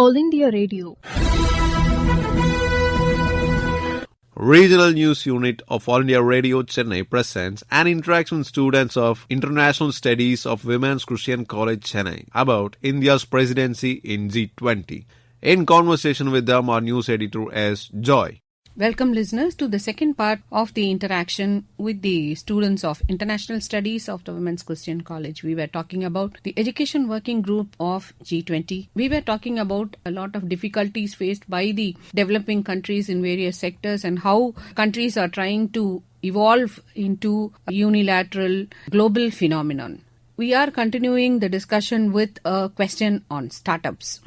All India Radio. Regional News Unit of All India Radio Chennai presents an interaction with students of International Studies of Women's Christian College Chennai about India's presidency in G20. In conversation with them, our news editor is Joy. Welcome listeners to the second part of the interaction with the students of International Studies of the Women's Christian College. We were talking about the education working group of G20. We were talking about a lot of difficulties faced by the developing countries in various sectors and how countries are trying to evolve into a unilateral global phenomenon. We are continuing the discussion with a question on startups.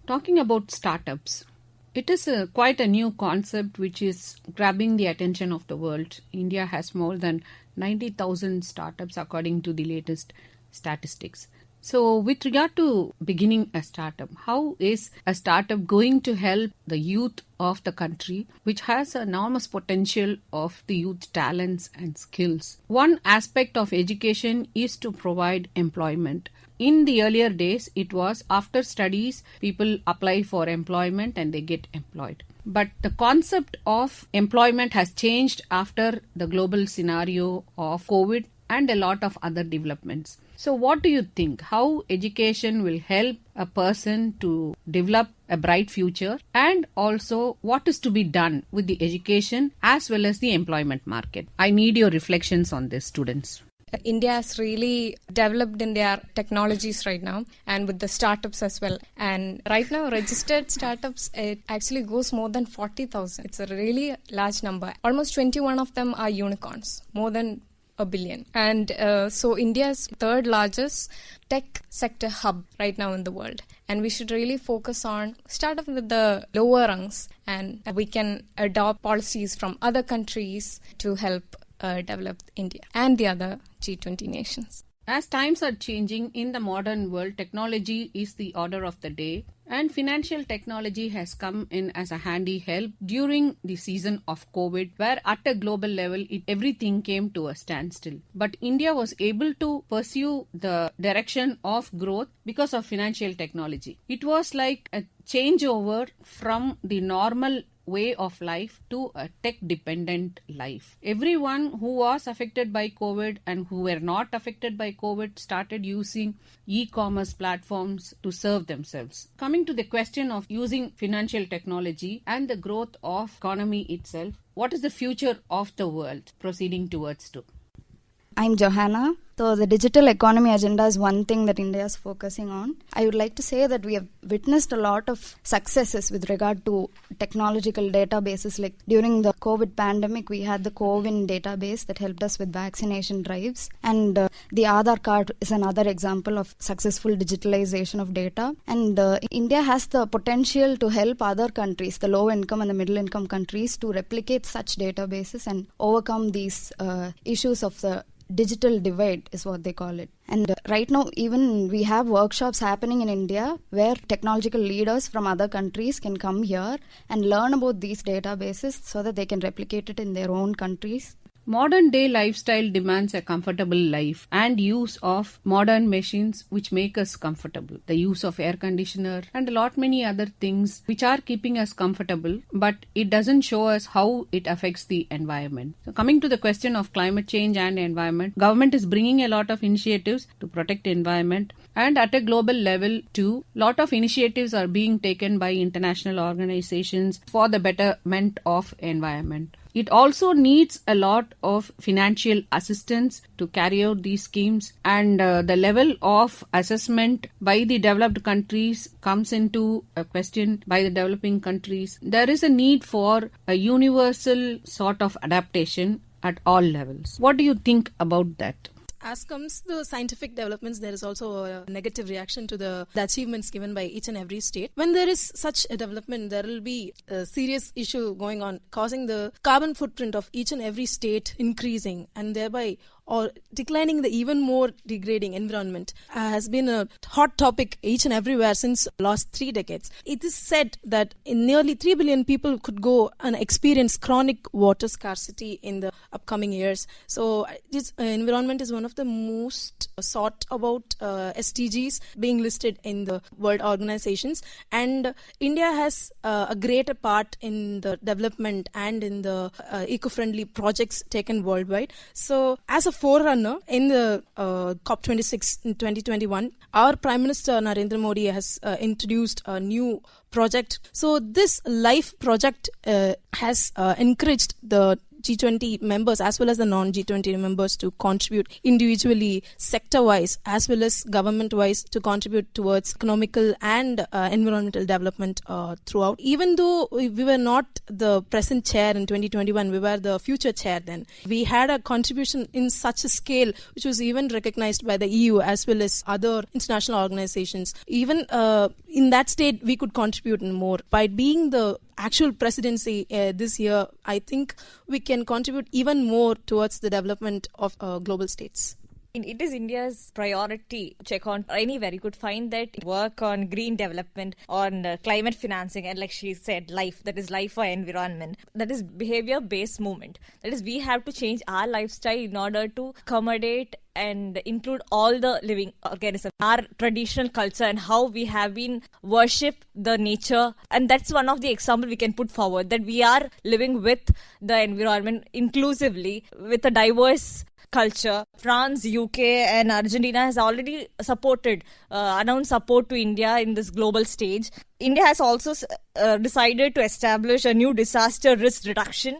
Talking about startups, it is quite a new concept which is grabbing the attention of the world. India has more than 90,000 startups according to the latest statistics. So with regard to beginning a startup, how is a startup going to help the youth of the country, which has enormous potential of the youth talents and skills? One aspect of education is to provide employment. In the earlier days, it was after studies, people apply for employment and they get employed. But the concept of employment has changed after the global scenario of COVID and a lot of other developments. So what do you think? How education will help a person to develop a bright future, and also what is to be done with the education as well as the employment market? I need your reflections on this, students. India has really developed in their technologies right now and with the startups as well. And right now, registered startups, it actually goes more than 40,000. It's a really large number. Almost 21 of them are unicorns, more than $1 billion. And so India's third largest tech sector hub right now in the world. And we should really focus on start off with the lower rungs, and we can adopt policies from other countries to help develop India and the other G20 nations. As times are changing in the modern world, technology is the order of the day, and financial technology has come in as a handy help during the season of COVID, where at a global level everything came to a standstill. But India was able to pursue the direction of growth because of financial technology. It was like a changeover from the normal way of life to a tech-dependent life. Everyone who was affected by COVID and who were not affected by COVID started using e-commerce platforms to serve themselves. Coming to the question of using financial technology and the growth of economy itself, what is the future of the world proceeding towards to? I'm Johanna. So the digital economy agenda is one thing that India is focusing on. I would like to say that we have witnessed a lot of successes with regard to technological databases. Like during the COVID pandemic, we had the CoWIN database that helped us with vaccination drives. And the Aadhaar card is another example of successful digitalization of data. And India has the potential to help other countries, the low income and the middle income countries, to replicate such databases and overcome these issues of the digital divide is what they call it. And right now, even we have workshops happening in India where technological leaders from other countries can come here and learn about these databases so that they can replicate it in their own countries. Modern day lifestyle demands a comfortable life and use of modern machines which make us comfortable. The use of air conditioner and a lot many other things which are keeping us comfortable, but it doesn't show us how it affects the environment. So coming to the question of climate change and environment, government is bringing a lot of initiatives to protect the environment, and at a global level too, lot of initiatives are being taken by international organizations for the betterment of environment. It also needs a lot of financial assistance to carry out these schemes, and the level of assessment by the developed countries comes into a question by the developing countries. There is a need for a universal sort of adaptation at all levels. What do you think about that? As comes the scientific developments, there is also a negative reaction to the achievements given by each and every state. When there is such a development, there will be a serious issue going on, causing the carbon footprint of each and every state increasing, and thereby or declining the even more degrading environment has been a hot topic each and everywhere since last 3 decades. It is said that nearly 3 billion people could go and experience chronic water scarcity in the upcoming years. So this environment is one of the most sought about SDGs being listed in the world organizations, and India has a greater part in the development and in the eco-friendly projects taken worldwide. So as a forerunner in the COP26 in 2021, our Prime Minister Narendra Modi has introduced a new project. So this LIFE project has encouraged the G20 members as well as the non-G20 members to contribute individually, sector-wise as well as government-wise, to contribute towards economical and environmental development throughout. Even though we were not the present chair in 2021, we were the future chair then. We had a contribution in such a scale which was even recognized by the EU as well as other international organizations. Even in that state, we could contribute more. By being the actual presidency this year, I think we can contribute even more towards the development of global states. It is India's priority to check on anywhere. You could find that work on green development, on climate financing, and like she said, life, that is life for environment. That is behavior-based movement. That is, we have to change our lifestyle in order to accommodate and include all the living organisms, our traditional culture and how we have been worship the nature. And that's one of the examples we can put forward, that we are living with the environment inclusively with a diverse culture. France, UK and Argentina has already announced support to India in this global stage. India has also decided to establish a new disaster risk reduction.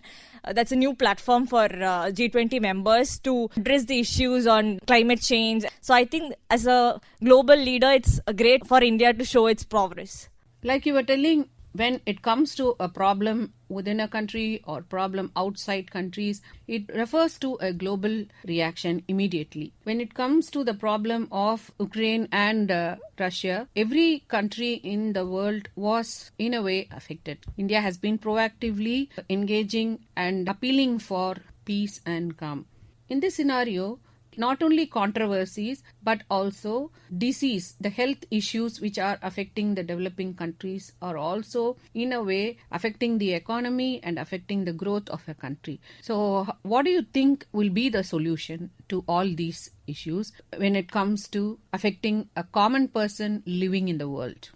That's a new platform for G20 members to address the issues on climate change. So I think as a global leader, it's great for India to show its progress. Like you were telling, when it comes to a problem within a country or problem outside countries, it refers to a global reaction immediately. When it comes to the problem of Ukraine and Russia, every country in the world was in a way affected. India has been proactively engaging and appealing for peace and calm. In this scenario, not only controversies but also disease, the health issues which are affecting the developing countries are also in a way affecting the economy and affecting the growth of a country. So what do you think will be the solution to all these issues when it comes to affecting a common person living in the world?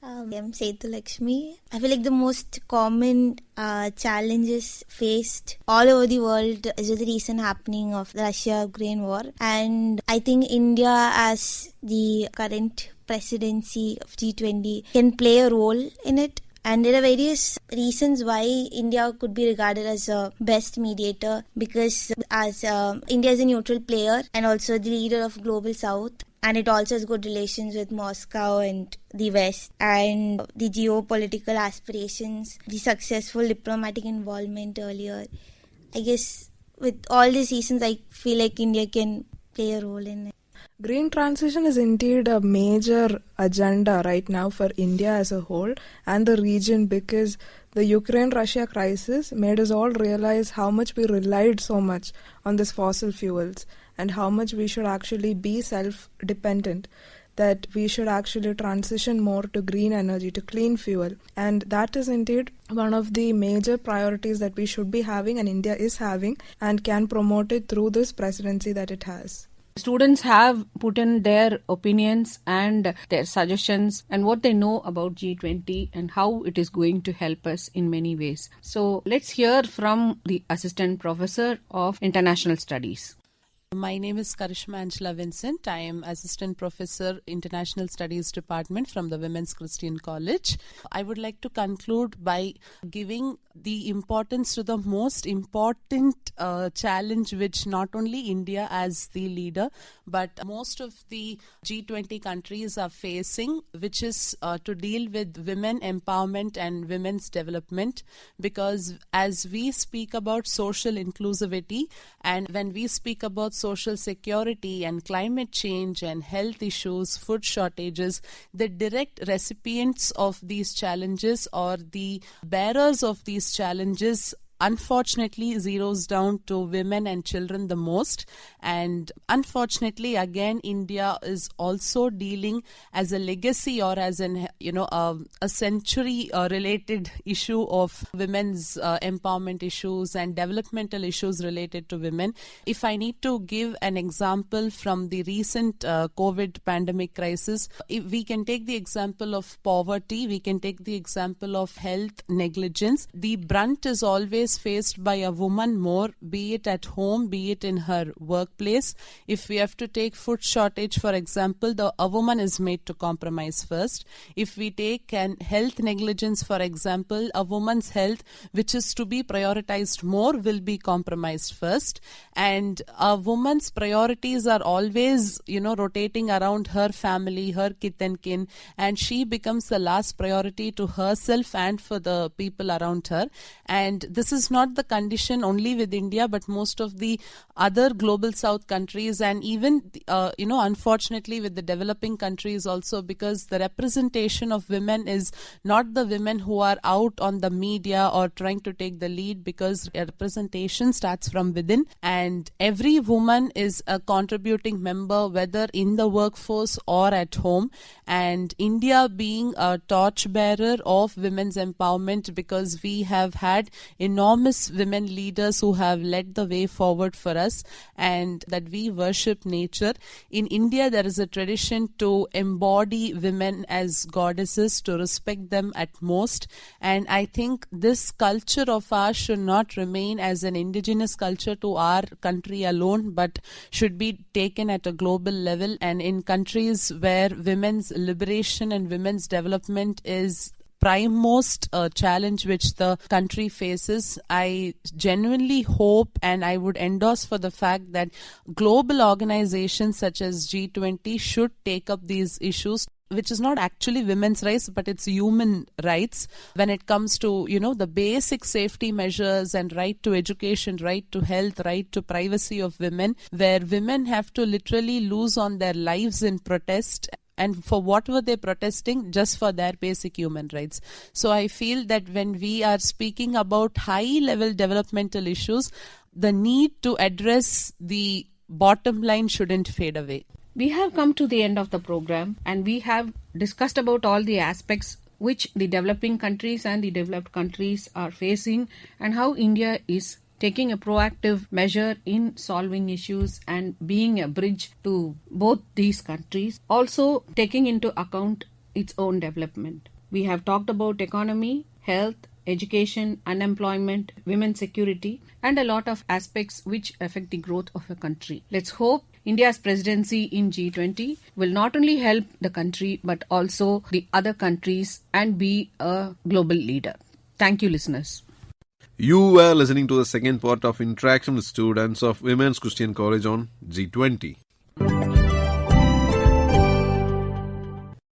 I'm Setu Lakshmi. I feel like the most common challenges faced all over the world is the recent happening of the Russia-Ukraine war. And I think India, as the current presidency of G20, can play a role in it. And there are various reasons why India could be regarded as a best mediator, because as India is a neutral player and also the leader of Global South, and it also has good relations with Moscow and the West, and the geopolitical aspirations, the successful diplomatic involvement earlier. I guess with all these reasons, I feel like India can play a role in it. Green transition is indeed a major agenda right now for India as a whole and the region, because the Ukraine-Russia crisis made us all realize how much we relied so much on these fossil fuels and how much we should actually be self-dependent, that we should actually transition more to green energy, to clean fuel. And that is indeed one of the major priorities that we should be having, and India is having, and can promote it through this presidency that it has. Students have put in their opinions and their suggestions and what they know about G20 and how it is going to help us in many ways. So let's hear from the Assistant Professor of International Studies. My name is Karishma Angela Vincent. I am Assistant Professor, International Studies Department from the Women's Christian College. I would like to conclude by giving the importance to the most important challenge which not only India as the leader but most of the G20 countries are facing, which is to deal with women empowerment and women's development, because as we speak about social inclusivity and when we speak about social security and climate change and health issues, food shortages, the direct recipients of these challenges or the bearers of these challenges unfortunately zeroes down to women and children the most. And unfortunately, again, India is also dealing as a legacy or as an, a century related issue of women's empowerment issues and developmental issues related to women. If I need to give an example from the recent COVID pandemic crisis, if we can take the example of poverty, we can take the example of health negligence. The brunt is always faced by a woman more, be it at home, be it in her workplace. If we have to take food shortage, for example, a woman is made to compromise first. If we take an health negligence, for example, a woman's health, which is to be prioritized more, will be compromised first. And a woman's priorities are always, rotating around her family, her kith and kin, and she becomes the last priority to herself and for the people around her. And this is not the condition only with India, but most of the other global south countries, and even unfortunately with the developing countries also, because the representation of women is not the women who are out on the media or trying to take the lead, because representation starts from within, and every woman is a contributing member, whether in the workforce or at home. And India being a torchbearer of women's empowerment, because we have had enormous women leaders who have led the way forward for us, and that we worship nature. In India, there is a tradition to embody women as goddesses, to respect them at most. And I think this culture of ours should not remain as an indigenous culture to our country alone, but should be taken at a global level. And in countries where women's liberation and women's development is primemost challenge which the country faces, I genuinely hope and I would endorse for the fact that global organizations such as G20 should take up these issues, which is not actually women's rights, but it's human rights when it comes to, the basic safety measures and right to education, right to health, right to privacy of women, where women have to literally lose on their lives in protest. And for what were they protesting? Just for their basic human rights. So I feel that when we are speaking about high-level developmental issues, the need to address the bottom line shouldn't fade away. We have come to the end of the program, and we have discussed about all the aspects which the developing countries and the developed countries are facing, and how India is taking a proactive measure in solving issues and being a bridge to both these countries, also taking into account its own development. We have talked about economy, health, education, unemployment, women's security, and a lot of aspects which affect the growth of a country. Let's hope India's presidency in G20 will not only help the country but also the other countries and be a global leader. Thank you, listeners. You were listening to the second part of Interaction with Students of Women's Christian College on G20.